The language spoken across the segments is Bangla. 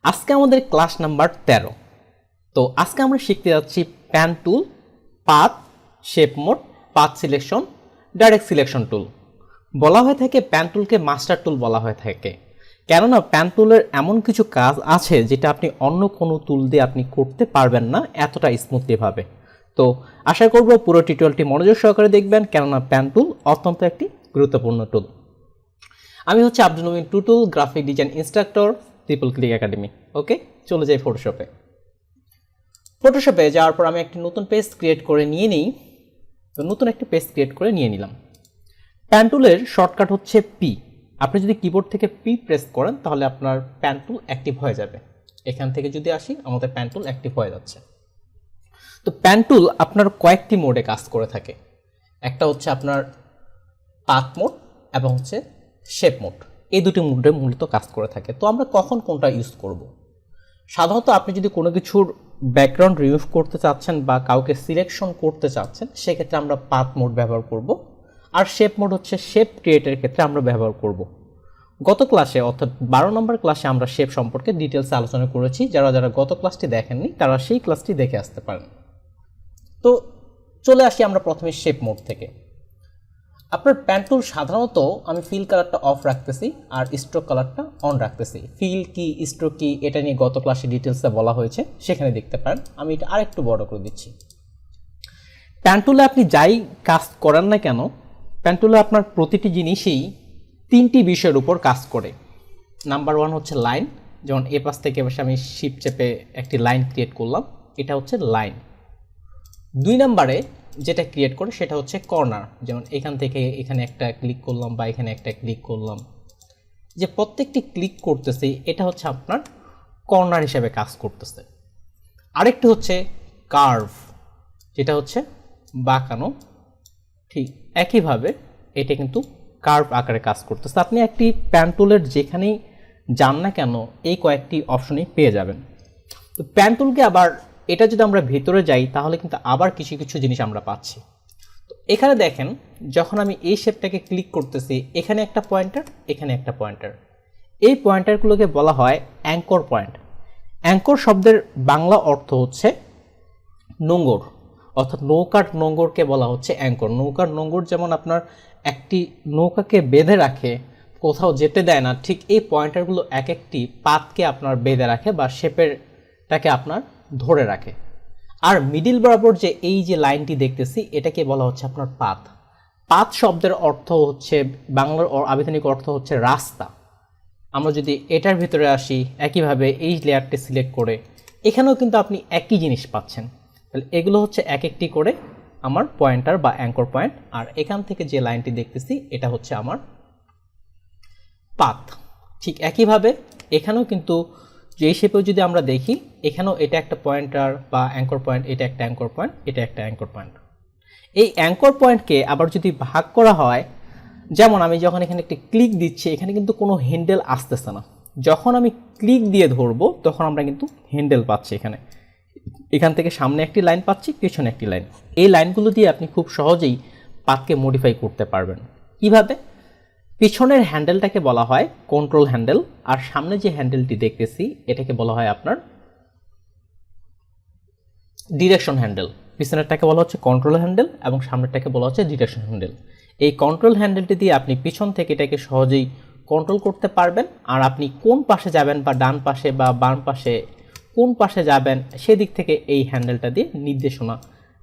আজকে আমাদের ক্লাস নাম্বার 13। তো আজকে আমরা শিখতে যাচ্ছি pen tool, path, shape mode, path selection, direct selection tool. বলা হয়ে থাকে প্যান টুলকে মাস্টার টুল বলা হয়ে থাকে, কেননা প্যান টুলের এমন কিছু কাজ আছে যেটা আপনি অন্য কোনো টুল দিয়ে আপনি করতে পারবেন না এতটা স্মুথলিভাবে। তো আশা করব পুরো টিউটোরিয়ালটি মনোযোগ সহকারে দেখবেন, কেননা প্যান টুল অত্যন্ত একটি গুরুত্বপূর্ণ টুল। আমি হচ্ছে Abdul Mumin Tutul, graphic design instructor, triple click academy. Okay, চলে যাই ফটোশপে। ফটোশপে যাওয়ার পর আমি একটি নতুন পেজ ক্রিয়েট করে নিয়ে নিই। তো নতুন একটি পেজ ক্রিয়েট করে নিয়ে নিলাম। প্যান টুলের শর্টকাট হচ্ছে পি। আপনি যদি কিবোর্ড থেকে পি প্রেস করেন তাহলে আপনার প্যান টুল অ্যাক্টিভ হয়ে যাবে। এখান থেকে যদি আসি আমাদের প্যান টুল অ্যাক্টিভ হয়ে যাচ্ছে। তো প্যান টুল আপনার কয়েকটি মোডে কাজ করে থাকে। একটা হচ্ছে আপনার পাথ মোড এবং হচ্ছে শেপ মোড। এই দুটি মোডে মূলত কাজ করে থাকে। তো আমরা কখন কোনটা ইউজ করব? সাধারণত আপনি যদি কোনো কিছুর ব্যাকগ্রাউন্ড রিমুভ করতে চাচ্ছেন বা কাউকে সিলেকশন করতে চাচ্ছেন, সেক্ষেত্রে আমরা পাথ মোড ব্যবহার করব। আর শেপ মোড হচ্ছে শেপ ক্রিয়েটের ক্ষেত্রে আমরা ব্যবহার করব। গত ক্লাসে অর্থাৎ 12 নম্বর ক্লাসে আমরা শেপ সম্পর্কে ডিটেলসে আলোচনা করেছি। যারা যারা গত ক্লাসটি দেখেননি তারা সেই ক্লাসটি দেখে আসতে পারেন। তো চলে আসি আমরা প্রথমে শেপ মোড থেকে। আপনার প্যান টুল সাধারণত আমি ফিল কালারটা অফ রাখতেছি আর স্ট্রোক কালারটা অন রাখতেছি। ফিল কি স্ট্রোক কি এটা নিয়ে গত ক্লাসে ডিটেলসে বলা হয়েছে, সেখানে দেখতে পারেন। আমি এটা আরেকটু বড় করে দিচ্ছি। প্যান টুলে আপনি যাই কাজ করেন না কেন, প্যান টুলে আপনার প্রতিটি জিনিসই তিনটি বিষয়ের উপর কাজ করে। নাম্বার 1 হচ্ছে লাইন, যেমন এ পাশ থেকে বসে আমি শিফট চেপে একটি লাইন ক্রিয়েট করলাম, এটা হচ্ছে লাইন। 2 নম্বরে যেটা ক্রিয়েট করে সেটা হচ্ছে কর্নার, যেমন এখান থেকে এখানে একটা ক্লিক করলাম বা এখানে একটা ক্লিক করলাম, যে প্রত্যেকটি ক্লিক করতেছি এটা হচ্ছে আপনার কর্নার হিসেবে কাজ করতেছে। আরেকটি হচ্ছে কার্ভ, যেটা হচ্ছে বাঁকানো। ঠিক একইভাবে এটা কিন্তু কার্ভ আকারে কাজ করতেছে। আপনি একটি প্যান টুলের যেখানেই যান না কেন এই কয়েকটি অপশনই পেয়ে যাবেন। তো প্যান টুলকে আবার এটা যদি আমরা ভিতরে যাই তাহলে কিন্তু আবার কিছু কিছু জিনিস আমরা পাচ্ছি। তো এখানে দেখেন, যখন আমি এই শেপটাকে ক্লিক করতেছি এখানে একটা পয়েন্টার, এখানে একটা পয়েন্টার। এই পয়েন্টারগুলোকে বলা হয় অ্যাঙ্কর পয়েন্ট। অ্যাঙ্কর শব্দের বাংলা অর্থ হচ্ছে নোঙর, অর্থাৎ নৌকার নোঙরকে বলা হচ্ছে অ্যাঙ্কর। নৌকার নোঙর যেমন আপনার একটি নৌকাকে বেঁধে রাখে, কোথাও যেতে দেয় না, ঠিক এই পয়েন্টারগুলো এক একটি পাতকে আপনার বেঁধে রাখে বা শেপেরটাকে আপনার ধরে রাখে। আর মিডিল বরাবর যে এই যে লাইনটি দেখতেছি এটাকে বলা হচ্ছে আপনার পাথ। পাথ শব্দের অর্থ হচ্ছে বাংলার আবিধানিক অর্থ হচ্ছে রাস্তা। আমরা যদি এটার ভিতরে আসি একইভাবে এই লেয়ারটি সিলেক্ট করে এখানেও কিন্তু আপনি একই জিনিস পাচ্ছেন। তাহলে এগুলো হচ্ছে এক একটি করে আমার পয়েন্টার বা অ্যাঙ্কর পয়েন্ট। আর এখান থেকে যে লাইনটি দেখতেছি এটা হচ্ছে আমার পাথ। ঠিক একইভাবে এখানেও কিন্তু যে শেপেও যদি আমরা দেখি এখানেও এটা একটা পয়েন্টার বা অ্যাঙ্কর পয়েন্ট, এটা একটা অ্যাঙ্কর পয়েন্ট, এটা একটা অ্যাঙ্কর পয়েন্ট। এই অ্যাঙ্কর পয়েন্টকে আবার যদি ভাগ করা হয়, যেমন আমি যখন এখানে একটি ক্লিক দিচ্ছি এখানে কিন্তু কোনো হ্যান্ডেল আসতেছে না। যখন আমি ক্লিক দিয়ে ধরবো তখন আমরা কিন্তু হ্যান্ডেল পাচ্ছি। এখান থেকে সামনে একটি লাইন পাচ্ছি, পেছনে একটি লাইন। এই লাইনগুলো দিয়ে আপনি খুব সহজেই পাথকে মডিফাই করতে পারবেন। কিভাবে? পিছনের হ্যান্ডেলটাকে বলা হয় কন্ট্রোল হ্যান্ডেল, আর সামনে যে হ্যান্ডেলটি দেখতেছি এটাকে বলা হয় আপনার ডিরেকশন হ্যান্ডেল। পিছনেরটাকে বলা হচ্ছে কন্ট্রোল হ্যান্ডেল এবং সামনেরটাকে বলা হচ্ছে ডিরেকশন হ্যান্ডেল। এই কন্ট্রোল হ্যান্ডেলটি দিয়ে আপনি পিছন থেকে এটাকে সহজেই কন্ট্রোল করতে পারবেন। আর আপনি কোন পাশে যাবেন বা ডান পাশে বা বাম পাশে কোন পাশে যাবেন সেদিক থেকে এই হ্যান্ডেলটা দিয়ে নির্দেশনা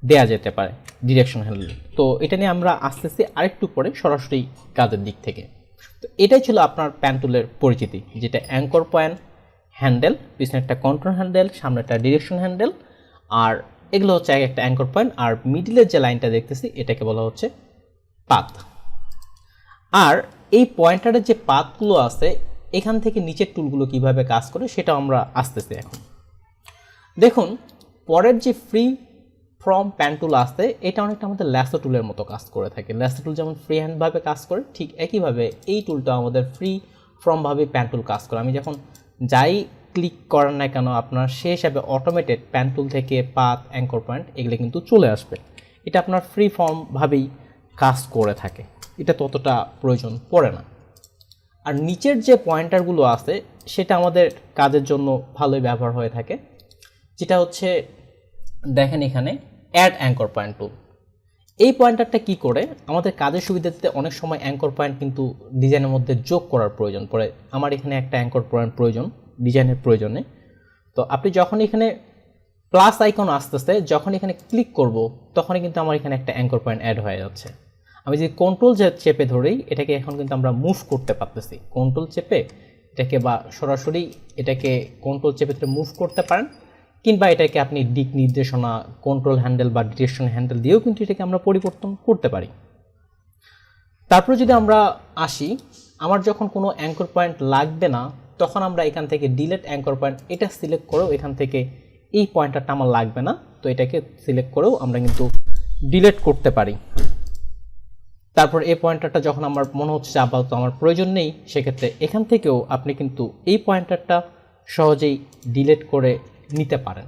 দেয়া যেতে পারে, ডিরেকশন হ্যান্ডেল। তো এটা নিয়ে আমরা আসতেছি আরেকটু পরে সরাসরি কাজের দিক থেকে। তো এটাই ছিল আপনার প্যান টুলের পরিচিতি, যেটা অ্যাঙ্কর পয়েন্ট, হ্যান্ডেল, পিছনে একটা কন্ট্রোল হ্যান্ডেল, সামনে একটা ডিরেকশন হ্যান্ডেল। আর এগুলো হচ্ছে একটা অ্যাঙ্কর পয়েন্ট। আর মিডিলের যে লাইনটা দেখতেছি এটাকে বলা হচ্ছে পাথ। আর এই পয়েন্টারের যে পাথগুলো আছে এখান থেকে নিচের টুলগুলো কিভাবে কাজ করে সেটা আমরা আসতেছি এখন। দেখুন, পরের যে ফ্রি ফ্রম প্যান টুল আসছে এটা অনেকটা আমাদের ল্যাসো টুলের মতো কাজ করে থাকে। ল্যাসো টুল যেমন ফ্রি হ্যান্ডভাবে কাজ করে, ঠিক একইভাবে এই টুলটা আমাদের ফ্রি ফ্রমভাবে প্যান টুল কাজ করে। আমি যখন যাই ক্লিক করেন না কেন আপনার সে হিসাবে অটোমেটেড প্যান টুল থেকে পাথ, অ্যাঙ্কর পয়েন্ট এগুলো কিন্তু চলে আসবে। এটা আপনার ফ্রি ফর্মভাবেই কাজ করে থাকে, এটা ততটা প্রয়োজন পড়ে না। আর নিচের যে পয়েন্টারগুলো আছে সেটা আমাদের কাজের জন্য ভালোই ব্যবহার হয়ে থাকে, যেটা হচ্ছে দেখেন এখানে অ্যাড অ্যাঙ্কর পয়েন্ট টুল। এই পয়েন্টারটা কি করে, আমাদের কাজের সুবিধাতে অনেক সময় অ্যাঙ্কর পয়েন্ট কিন্তু ডিজাইনের মধ্যে যোগ করার প্রয়োজন পড়ে। আমার এখানে একটা অ্যাঙ্কর পয়েন্ট প্রয়োজন ডিজাইনের প্রয়োজনে। তো আপনি যখন এখানে প্লাস আইকন আসতেছে, যখন এখানে ক্লিক করব তখনই কিন্তু আমার এখানে একটা অ্যাঙ্কর পয়েন্ট অ্যাড হয়ে যাচ্ছে। আমি যদি কন্ট্রোল চেপে ধরেই এটাকে এখন কিন্তু আমরা মুভ করতে পারতেছি। কন্ট্রোল চেপে এটাকে বা সরাসরি এটাকে কন্ট্রোল চেপে ধরে মুভ করতে পারেন, কিংবা এটাকে আপনি দিক নির্দেশনা কন্ট্রোল হ্যান্ডেল বা ডিরেকশন হ্যান্ডেল দিয়েও কিন্তু এটাকে আমরা পরিবর্তন করতে পারি। তারপরে যদি আমরা আসি, আমার যখন কোনো অ্যাঙ্কর পয়েন্ট লাগবে না তখন আমরা এখান থেকে ডিলেট অ্যাঙ্কর পয়েন্ট এটা সিলেক্ট করেও এখান থেকে এই পয়েন্টারটা আমার লাগবে না, তো এটাকে সিলেক্ট করেও আমরা কিন্তু ডিলেট করতে পারি। তারপর এই পয়েন্টারটা যখন আমার মনে হচ্ছে আপাতত আমার প্রয়োজন নেই, সেক্ষেত্রে এখান থেকেও আপনি কিন্তু এই পয়েন্টারটা সহজেই ডিলেট করে নিতে পারেন।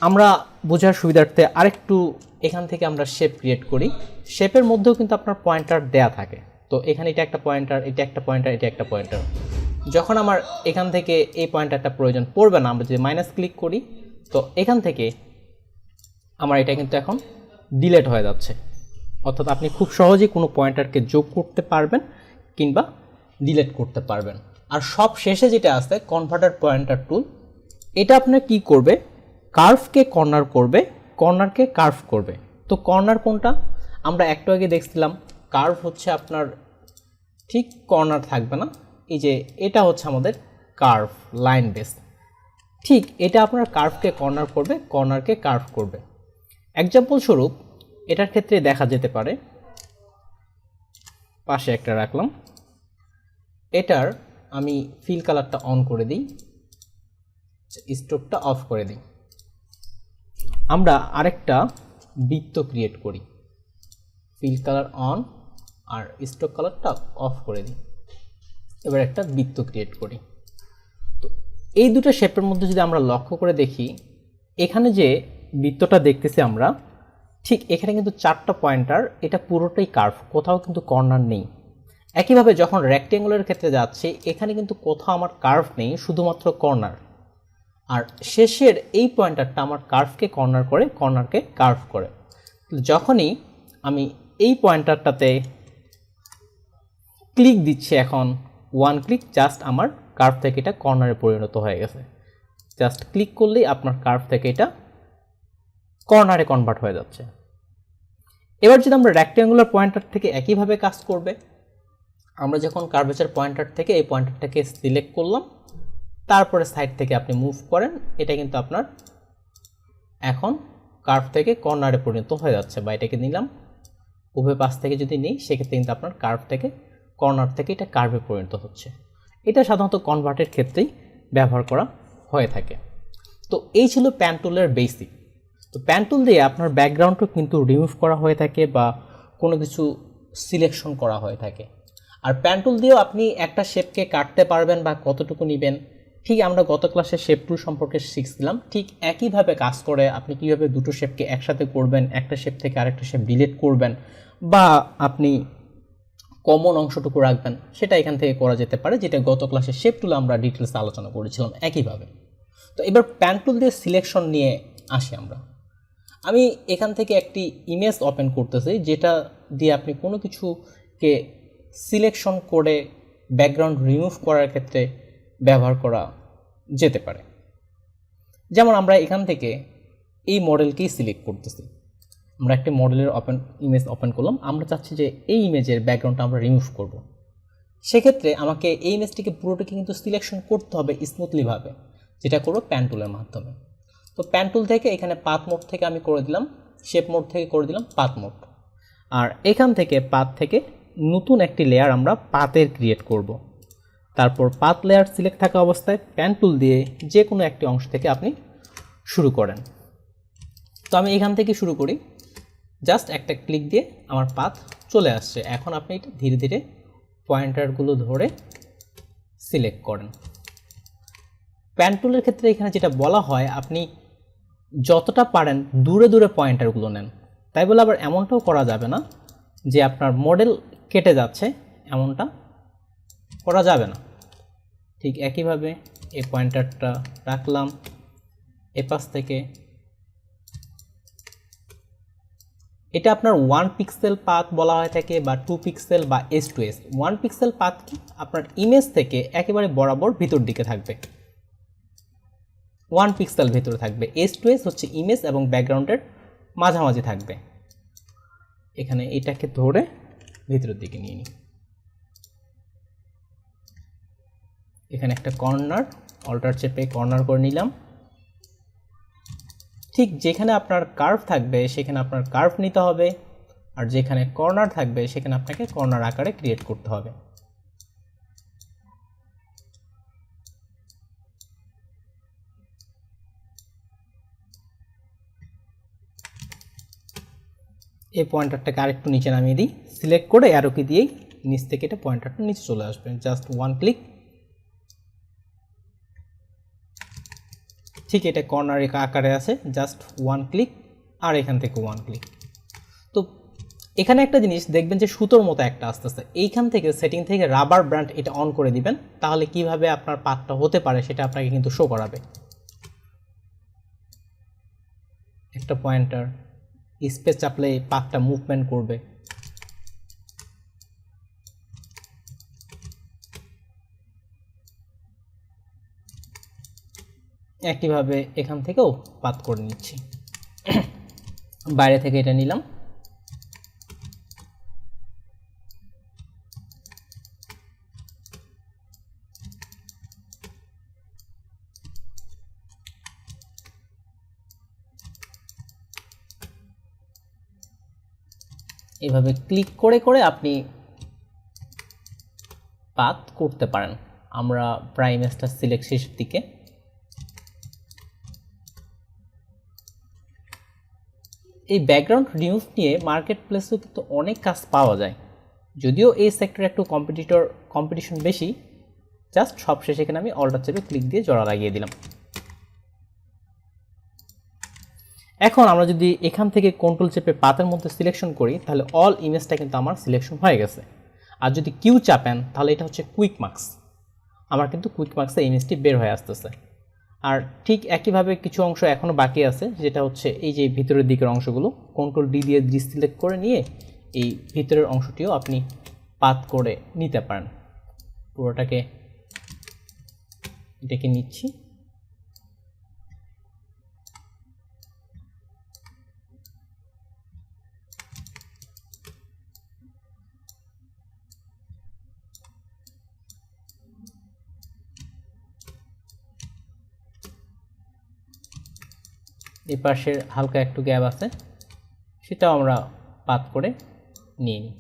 আমরা বোঝার সুবিধার্থে আরেকটু এখান থেকে আমরা শেপ ক্রিয়েট করি। শেপের মধ্যেও কিন্তু আপনার পয়েন্টার দেয়া থাকে। তো এখানে এটা একটা পয়েন্টার, এটা একটা পয়েন্টার, এটা একটা পয়েন্টার। যখন আমার এখান থেকে এই পয়েন্টারটা প্রয়োজন পড়বে না, আমরা যদি মাইনাস ক্লিক করি তো এখান থেকে আমার এটা কিন্তু এখন ডিলেট হয়ে যাচ্ছে। অর্থাৎ আপনি খুব সহজেই কোনো পয়েন্টারকে যোগ করতে পারবেন কিংবা ডিলেট করতে পারবেন। আর সব শেষে যেটা আছে কনভার্টার পয়েন্টার টুল, এটা আপনার কি করবে, কার্ভকে কর্নার করবে, কর্নারকে কার্ভ করবে। তো কর্নার কোনটা, আমরা একটু আগে দেখছিলাম কার্ভ হচ্ছে আপনার ঠিক কর্নার থাকবে না, এই যে এটা হচ্ছে আমাদের কার্ভ লাইন বেস, ঠিক এটা আপনার কার্ভকে কর্নার করবে, কর্নারকে কার্ভ করবে। এক্সাম্পল স্বরূপ এটার ক্ষেত্রে দেখা যেতে পারে, পাশে একটা রাখলাম, এটার আমি ফিল কালারটা অন করে দিই, স্ট্রোকটা অফ করে দিই। আমরা আরেকটা বৃত্ত ক্রিয়েট করি, ফিল কালার অন আর স্ট্রোক কালারটা অফ করে দিই। এবার একটা বৃত্ত ক্রিয়েট করি। তো এই দুটো শেপের মধ্যে যদি আমরা লক্ষ্য করে দেখি, এখানে যে বৃত্তটা দেখতেছি আমরা, ঠিক এখানে কিন্তু চারটা পয়েন্টার, এটা পুরোটাই কার্ভ, কোথাও কিন্তু কর্নার নেই। একইভাবে যখন রেক্টেঙ্গুলার ক্ষেত্রে যাচ্ছে, এখানে কিন্তু কোথাও আমার কার্ভ নেই, শুধুমাত্র কর্নার। আর শেষের এই পয়েন্টারটা আমার কার্ভকে কর্নার করে, কর্নারকে কার্ভ করে। যখনই আমি এই পয়েন্টারটাতে ক্লিক দিচ্ছি, এখন ওয়ান ক্লিক, জাস্ট আমার কার্ভ থেকে এটা কর্নারে পরিণত হয়ে গেছে। জাস্ট ক্লিক করলেই আপনার কার্ভ থেকে এটা কর্নারে কনভার্ট হয়ে যাচ্ছে। এবার যদি আমরা রেক্টেঙ্গুলার পয়েন্টার থেকে একইভাবে কাজ করবে, আমরা যখন কার্ভেচার পয়েন্টার থেকে এই পয়েন্টারটাকে সিলেক্ট করলাম, তারপরে সাইড থেকে আপনি মুভ করেন, এটা কিন্তু আপনার এখন কার্ভ থেকে কর্নারে পরিণত হয়ে যাচ্ছে। বা এটাকে নিলাম, উভয় পাশ থেকে যদি নিই, সেক্ষেত্রে কিন্তু আপনার কার্ভ থেকে কর্নার থেকে এটা কার্ভে পরিণত হচ্ছে। এটা সাধারণত কনভার্টের ক্ষেত্রেই ব্যবহার করা হয়ে থাকে। তো এই ছিল প্যান টুলের বেসিক। তো প্যান টুল দিয়ে আপনার ব্যাকগ্রাউন্ডও কিন্তু রিমুভ করা হয়ে থাকে বা কোনো কিছু সিলেকশন করা হয়ে থাকে। আর প্যান টুল দিয়েও আপনি একটা শেপকে কাটতে পারবেন বা কতটুকু নেবেন, ঠিক আমরা গত ক্লাসে শেপ টুল সম্পর্কে শিখছিলাম, ঠিক একইভাবে কাজ করে আপনি কীভাবে দুটো শেপকে একসাথে করবেন, একটা শেপ থেকে আরেকটা শেপ ডিলিট করবেন, বা আপনি কমন অংশটুকু রাখবেন, সেটা এখান থেকে করা যেতে পারে, যেটা গত ক্লাসে শেপ টুল আমরা ডিটেলস আলোচনা করেছিলাম একইভাবে। তো এবার প্যান টুল দিয়ে সিলেকশন নিয়ে আসি আমরা। আমি এখান থেকে একটি ইমেজ ওপেন করতেছি, যেটা দিয়ে আপনি কোনো কিছুকে সিলেকশন করে ব্যাকগ্রাউন্ড রিমুভ করার ক্ষেত্রে ব্যবহার করা যেতে পারে। যেমন আমরা এখান থেকে এই মডেলকেই সিলেক্ট করতেছি, আমরা একটা মডেলের ইমেজ ওপেন করলাম, আমরা চাচ্ছি যে এই ইমেজের ব্যাকগ্রাউন্ডটা আমরা রিমুভ করব। সেক্ষেত্রে আমাকে এই ইমেজটিকে পুরোটাকে কিন্তু সিলেকশন করতে হবে স্মুথলিভাবে, যেটা করবো প্যান টুলের মাধ্যমে। তো প্যান টুল থেকে এখানে পাথ মোড থেকে আমি করে দিলাম, শেপ মোড থেকে করে দিলাম পাথ মোড। আর এখান থেকে পাথ থেকে নতুন একটি লেয়ার আমরা পাথের ক্রিয়েট করব। তারপর পাথ লেয়ার সিলেক্ট থাকা অবস্থায় প্যান টুল দিয়ে যে কোনো একটি অংশ থেকে আপনি শুরু করেন। তো আমি এখান থেকে শুরু করি, জাস্ট একটা ক্লিক দিয়ে আমার পাথ চলে আসছে। এখন আপনি এটা ধীরে ধীরে পয়েন্টারগুলো ধরে সিলেক্ট করেন। প্যান টুলের ক্ষেত্রে এখানে যেটা বলা হয়, আপনি যতটা পারেন দূরে দূরে পয়েন্টারগুলো নেন। তাই বলে আবার এমনটাও করা যাবে না যে আপনার মডেল কেটে যাচ্ছে, এমনটা করা যাবে না। ঠিক একইভাবে এই পয়েন্টারটা রাখলাম, এ পাশ থেকে এটা আপনার 1 পিক্সেল পাথ বলা হয় থাকে বা 2 পিক্সেল বা এস টু এস। 1 পিক্সেল পাথ কি আপনার ইমেজ থেকে একেবারে বরাবর ভিতর দিকে থাকবে, 1 পিক্সেল ভিতরে থাকবে। এস টু এস হচ্ছে ইমেজ এবং ব্যাকগ্রাউন্ডের মাঝামাঝি থাকবে। এখানে এটাকে ধরে ভিতরের দিকে নিয়ে নিই। এখানে একটা কর্নার, অল্টার চেপে কর্নার করে নিলাম। ঠিক যেখানে আপনার কার্ভ থাকবে সেখানে আপনার কার্ভ নিতে হবে, আর যেখানে কর্নার থাকবে সেখানে আপনাকে কর্নার আকারে ক্রিয়েট করতে হবে। এই পয়েন্টারটাকে আরেকটু নিচে নামিয়ে দিই, সিলেক্ট করে অ্যারো কি দিয়েই নিচ থেকে এটা পয়েন্টারটা নিচে চলে আসবে, জাস্ট 1 ক্লিক। ঠিক এটা কর্নার রেখা আকারে আছে, জাস্ট 1 ক্লিক, আর এখান থেকে 1 ক্লিক। তো এখানে একটা জিনিস দেখবেন যে সুতোর মতো একটা আস্তে আস্তে এইখান থেকে সেটিং থেকে রাবার ব্যান্ড এটা অন করে দিবেন, তাহলে কিভাবে আপনার পাতটা হতে পারে সেটা আপনাকে কিন্তু শো করাবে। একটা পয়েন্টার স্পেস চাপলে পাতটা মুভমেন্ট করবে। একইভাবে এখান থেকেও পাত করে নিচ্ছি, বাইরে থেকে এটা নিলাম। এভাবে ক্লিক করে করে আপনি পাত করতে পারেন। আমরা প্রায় ইমেজটা সিলেক্ট শেষের দিকে। এই ব্যাকগ্রাউন্ড রিমুভ নিয়ে মার্কেট প্লেসেও কিন্তু অনেক কাজ পাওয়া যায়, যদিও এই সেক্টরে একটু কম্পিটিশন বেশি। জাস্ট সবশেষে এখানে আমি অল্টার চেপে ক্লিক দিয়ে জোড়া লাগিয়ে দিলাম। এখন আমরা যদি এখান থেকে কন্ট্রোল চেপে পাতের মধ্যে সিলেকশন করি তাহলে অল ইমেজটা কিন্তু আমার সিলেকশন হয়ে গেছে। আর যদি কিউ চাপেন তাহলে এটা হচ্ছে কুইক মার্কস, আমার কিন্তু কুইক মার্কসে ইমেজটি বের হয়ে আসতেছে। আর ঠিক একইভাবে কিছু অংশ এখনও বাকি আছে, যেটা হচ্ছে এই যে ভিতরের দিকের অংশগুলো কন্ট্রোল ডি দিয়ে ডিসিলেক্ট করে নিয়ে এই ভিতরের অংশটিও আপনি পাত করে নিতে পারেন। পুরোটাকে এটাকে নিচ্ছি, এই পাশের হালকা একটু গ্যাপ আছে সেটাও আমরা পাত করে নিয়ে নিই।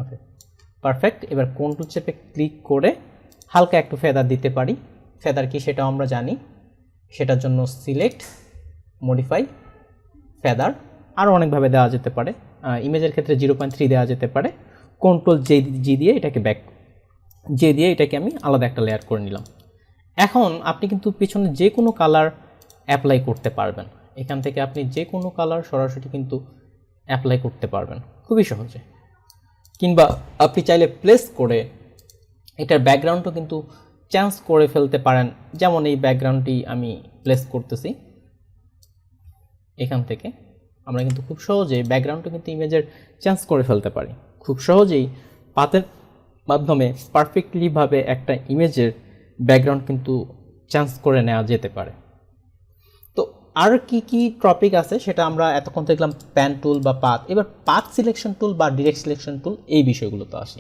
ওকে, পারফেক্ট। এবার কন্ট্রোল চেপে ক্লিক করে হালকা একটু ফেদার দিতে পারি। ফেদার কি সেটাও আমরা জানি, সেটার জন্য সিলেক্ট, মডিফাই, ফেদার। আরও অনেকভাবে দেওয়া যেতে পারে। ইমেজের ক্ষেত্রে 0.3 দেওয়া যেতে পারে। কন্ট্রোল জি দিয়ে এটাকে ব্যাক যে দিয়ে এটাকে আমি আলাদা একটা লেয়ার করে নিলাম। এখন আপনি কিন্তু পিছনে যে কোনো কালার অ্যাপ্লাই করতে পারবেন। এখান থেকে আপনি যে কোনো কালার সরাসরি কিন্তু অ্যাপ্লাই করতে পারবেন খুবই সহজে। কিংবা আপনি চাইলে প্লেস করে এটার ব্যাকগ্রাউন্ডও কিন্তু চেঞ্জ করে ফেলতে পারেন। যেমন এই ব্যাকগ্রাউন্ডটি আমি প্লেস করতেছি, এখান থেকে আমরা কিন্তু খুব সহজেই ব্যাকগ্রাউন্ডটা কিন্তু ইমেজের চেঞ্জ করে ফেলতে পারি। খুব সহজেই পাতের মাধ্যমে পারফেক্টলিভাবে একটা ইমেজের ব্যাকগ্রাউন্ড কিন্তু চেঞ্জ করে নেওয়া যেতে পারে। তো আর কি কি টপিক আছে সেটা আমরা এতক্ষণ দেখলাম প্যান টুল বা পাথ। এবার পাথ সিলেকশন টুল বা ডিরেক্ট সিলেকশন টুল এই বিষয়গুলোতে আসি।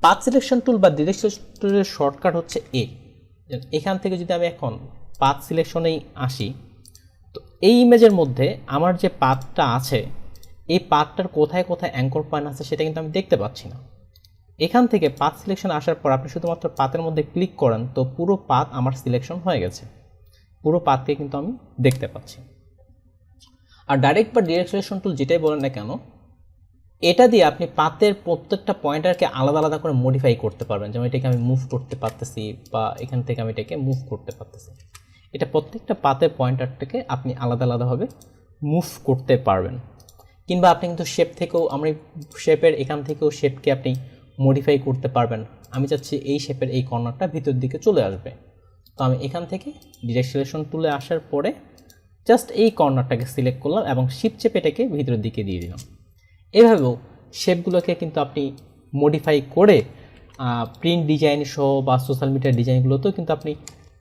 পাথ সিলেকশন টুল বা ডিরেক্ট সিলেকশন টুলের শর্টকাট হচ্ছে এখান থেকে যদি আমি এখন পাথ সিলেকশনেই আসি, তো এই ইমেজের মধ্যে আমার যে পাথটা আছে এই পাথটার কোথায় কোথায় অ্যাঙ্কর পয়েন্ট আছে সেটা কিন্তু আমি দেখতে পাচ্ছি না। এখান থেকে পাথ সিলেকশন আসার পর আপনি শুধুমাত্র পাথের মধ্যে ক্লিক করেন তো পুরো পাথ আমার সিলেকশন হয়ে গেছে, পুরো পাথকে কিন্তু আমি দেখতে পাচ্ছি। আর ডাইরেক্ট বা ডিরেক্ট সিলেকশন টুল যেটাই বলেন না কেন, এটা দিয়ে আপনি পাথের প্রত্যেকটা পয়েন্টারকে আলাদা আলাদা করে মডিফাই করতে পারবেন। যেমন এটাকে আমি মুভ করতে পারতেছি বা এখান থেকে আমি এটাকে মুভ করতে পারতেছি। এটা প্রত্যেকটা পাথের পয়েন্টারটাকে আপনি আলাদা আলাদাভাবে মুভ করতে পারবেন। কিংবা আপনি কিন্তু শেপ থেকেও শেপের এখান থেকেও শেপকে আপনি মডিফাই করতে পারবেন। আমি চাচ্ছি এই শেপের এই কর্নারটা ভিতর দিকে চলে আসবে। তো আমি এখান থেকে ডিরেক্ট সিলেকশন টুলে আসার পরে জাস্ট এই কর্নারটাকে সিলেক্ট করলাম এবং শিপ চেপে এটাকে ভিতরের দিকে দিয়ে দিলাম। এভাবেও শেপগুলোকে কিন্তু আপনি মডিফাই করে প্রিন্ট ডিজাইন সহ বা সোশ্যাল মিডিয়ার ডিজাইনগুলোতেও কিন্তু আপনি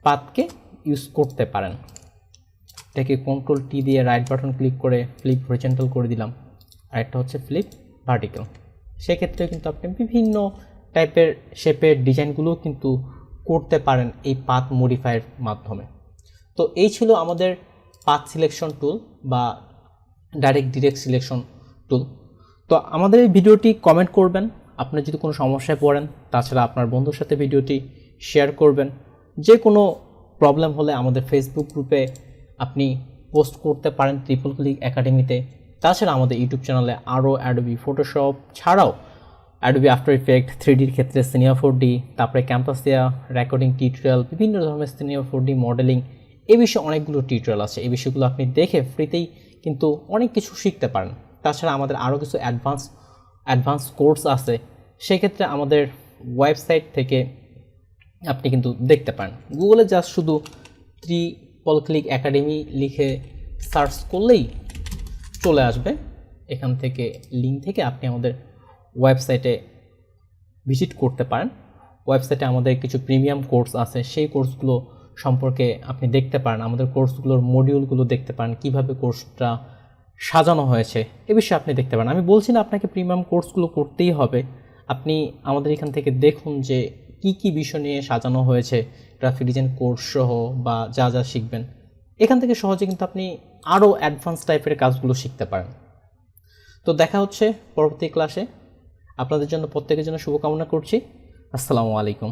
পাথকে ইউজ করতে পারেন। এটাকে কন্ট্রোল টি দিয়ে রাইট বাটন ক্লিক করে ফ্লিপ হরিজন্টাল করে দিলাম, আরেকটা হচ্ছে ফ্লিপ ভার্টিক্যাল। সেক্ষেত্রে কিন্তু আপনি বিভিন্ন টাইপের শেপের ডিজাইনগুলোও কিন্তু করতে পারেন এই পাথ মডিফাইয়ের মাধ্যমে। তো এই ছিল আমাদের পাথ সিলেকশন টুল বা ডিরেক্ট সিলেকশন টুল। তো আমাদের এই ভিডিওটি কমেন্ট করবেন আপনি যদি কোনো সমস্যায় পড়েন, তাছাড়া আপনার বন্ধুর সাথে ভিডিওটি শেয়ার করবেন। যে কোনো প্রবলেম হলে আমাদের ফেসবুক গ্রুপে আপনি পোস্ট করতে পারেন ট্রিপল ক্লিক একাডেমিতে। তাছাড়া আমাদের ইউটিউব চ্যানেলে আরও অ্যাডোবি ফটোশপ ছাড়াও অ্যাডোবি আফটার ইফেক্ট 3Dর ক্ষেত্রে সিনিয়র 4D, তারপরে ক্যাম্পাসিয়া রেকর্ডিং টিউটোরিয়াল, বিভিন্ন ধরনের সিনিয়র 4D মডেলিং, এই বিষয়ে অনেকগুলো টিউটোরিয়াল আছে। এই বিষয়গুলো আপনি দেখে ফ্রিতেই কিন্তু অনেক কিছু শিখতে পারেন। তাছাড়া আমাদের আরও কিছু অ্যাডভান্স কোর্স আছে, সেক্ষেত্রে আমাদের ওয়েবসাইট থেকে আপনি কিন্তু দেখতে পারেন। গুগলে জাস্ট শুধু ট্রিপল ক্লিক একাডেমি লিখে সার্চ করলেই চলে আসবে। এখান থেকে লিঙ্ক থেকে আপনি আমাদের ওয়েবসাইটে ভিজিট করতে পারেন। ওয়েবসাইটে আমাদের কিছু প্রিমিয়াম কোর্স আছে, সেই কোর্সগুলো সম্পর্কে আপনি দেখতে পারেন, আমাদের কোর্সগুলোর মডিউলগুলো দেখতে পারেন, কিভাবে কোর্সটা সাজানো হয়েছে এ বিষয়ে আপনি দেখতে পারেন। আমি বলছি না আপনাকে প্রিমিয়াম কোর্সগুলো করতেই হবে, আপনি আমাদের এখান থেকে দেখুন যে কি বিষয় নিয়ে সাজানো হয়েছে, গ্রাফিক ডিজাইন কোর্স সহ বা যা যা শিখবেন। এখান থেকে সহজে কিন্তু আপনি আরও অ্যাডভান্স টাইপের কাজগুলো শিখতে পারেন। তো দেখা হচ্ছে পরবর্তী ক্লাসে। আপনাদের জন্য প্রত্যেকের জন্য শুভকামনা করছি। আসসালামু আলাইকুম।